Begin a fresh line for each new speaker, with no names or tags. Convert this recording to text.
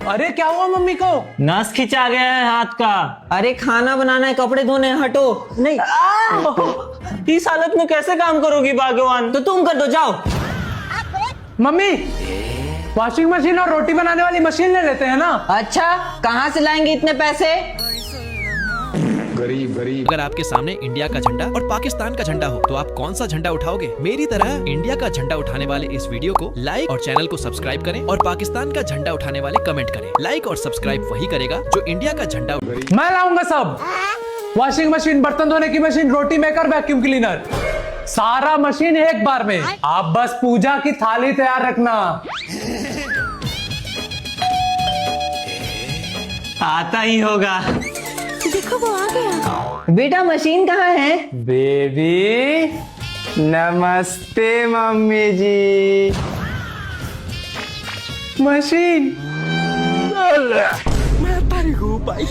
अरे क्या हुआ मम्मी को?
नस खिंचा गया है हाथ का।
अरे खाना बनाना है, कपड़े धोने हैं, हटो।
नहीं, इस हालत में कैसे काम करोगी भगवान?
तो तुम कर दो, जाओ।
मम्मी, वॉशिंग मशीन और रोटी बनाने वाली मशीन ले लेते हैं ना।
अच्छा, कहाँ से लाएंगे इतने पैसे?
अगर आपके सामने इंडिया का झंडा और पाकिस्तान का झंडा हो तो आप कौन सा झंडा उठाओगे? मेरी तरह इंडिया का झंडा उठाने वाले इस वीडियो को लाइक और चैनल को सब्सक्राइब करें, और पाकिस्तान का झंडा उठाने वाले कमेंट करें। लाइक और सब्सक्राइब वही करेगा जो इंडिया का झंडा
मैं लाऊंगा सब। वॉशिंग मशीन, बर्तन धोने की मशीन, रोटी मेकर, वैक्यूम क्लीनर, सारा मशीन एक बार में। आप बस पूजा की थाली तैयार रखना।
आता ही होगा।
देखो वो आ गया।
बेटा मशीन कहाँ है?
बेबी नमस्ते मम्मी जी। मशीन
मैं तारी हूँ भाई।